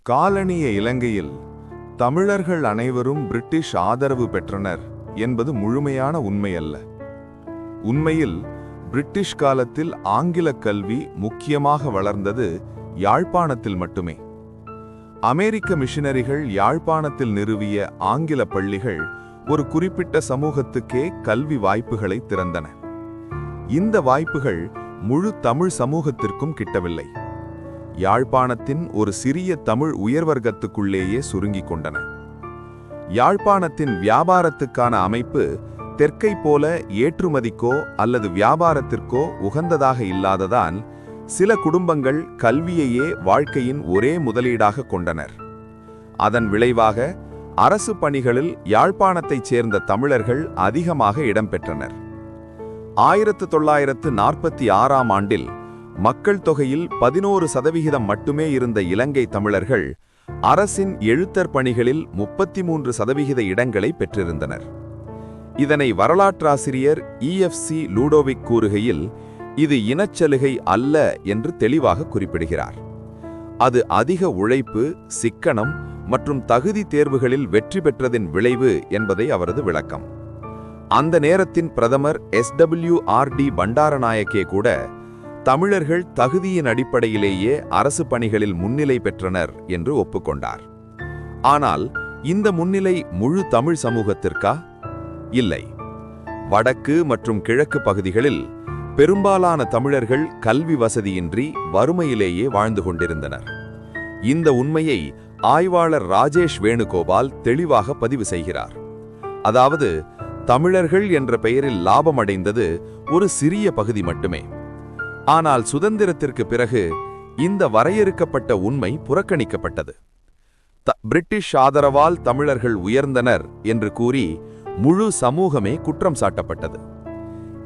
காலனிய இலங்கையில் தமிழர்கள் அனைவரும் பிரிட்டிஷ் ஆதரவு பெற்றனர் என்பது முழுமையான உண்மையல்ல. உண்மையில் பிரிட்டிஷ் காலத்தில் ஆங்கில கல்வி முக்கியமாக வளர்ந்தது யாழ்ப்பாணத்தில் மட்டுமே. அமெரிக்க மிஷனரிகள் யாழ்ப்பாணத்தில் நிறுவிய ஆங்கில பள்ளிகள் ஒரு குறிப்பிட்ட சமூகத்துக்கே கல்வி வாய்ப்புகளை திறந்தன. இந்த வாய்ப்புகள் முழு தமிழ் சமூகத்திற்கும் கிட்டவில்லை. யாழ்ப்பாணத்தின் ஒரு சிறிய தமிழ் உயர்வர்க்கத்துக்குள்ளேயே சுருங்கிக் கொண்டன. யாழ்ப்பாணத்தின் வியாபாரத்துக்கான அமைப்பு தெற்கை போல ஏற்றுமதிக்கோ அல்லது வியாபாரத்திற்கோ உகந்ததாக இல்லாததால் சில குடும்பங்கள் கல்வியையே வாழ்க்கையின் ஒரே முதலீடாக கொண்டனர். அதன் விளைவாக அரசு பணிகளில் யாழ்ப்பாணத்தைச் சேர்ந்த தமிழர்கள் அதிகமாக இடம்பெற்றனர். 1946ஆம் ஆண்டில் மக்கள் தொகையில் 11% மட்டுமே இருந்த இலங்கை தமிழர்கள் அரசின் எழுத்தர் பணிகளில் 33% இடங்களை பெற்றிருந்தனர். இதனை வரலாற்றாசிரியர் EFC லூடோவிக் கூறுகையில், இது இனச்சலுகை அல்ல என்று தெளிவாக குறிப்பிடுகிறார். அது அதிக உழைப்பு, சிக்கனம் மற்றும் தகுதி தேர்வுகளில் வெற்றி பெற்றதின் விளைவு என்பதை அவரது விளக்கம். அந்த நேரத்தின் பிரதமர் SWRD பண்டாரநாயக்கே கூட தமிழர்கள் தகுதியின் அடிப்படையிலேயே அரசு பணிகளில் முன்னிலை பெற்றனர் என்று ஒப்புக்கொண்டார். ஆனால் இந்த முன்னிலை முழு தமிழ் சமூகத்திற்கா? இல்லை. வடக்கு மற்றும் கிழக்கு பகுதிகளில் பெரும்பாலான தமிழர்கள் கல்வி வசதியின்றி வறுமையிலேயே வாழ்ந்து கொண்டிருந்தனர். இந்த உண்மையை ஆய்வாளர் ராஜேஷ் வேணுகோபால் தெளிவாக பதிவு செய்கிறார். அதாவது, தமிழர்கள் என்ற பெயரில் லாபமடைந்தது ஒரு சிறிய பகுதி மட்டுமே. ஆனால் சுதந்திரத்திற்கு பிறகு இந்த வரையறுக்கப்பட்ட உண்மை புறக்கணிக்கப்பட்டது. பிரிட்டிஷ் ஆதரவால் தமிழர்கள் உயர்ந்தனர் என்று கூறி முழு சமூகமே குற்றம் சாட்டப்பட்டது.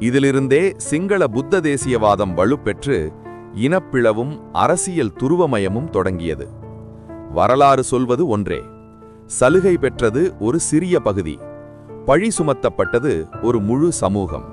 இதிலிருந்தே சிங்கள புத்த தேசியவாதம் வலுப்பெற்று இனப்பிளவும் அரசியல் துருவமயமும் தொடங்கியது. வரலாறு சொல்வது ஒன்றே: சலுகை பெற்றது ஒரு சிறிய பகுதி, பழி சுமத்தப்பட்டது ஒரு முழு சமூகம்.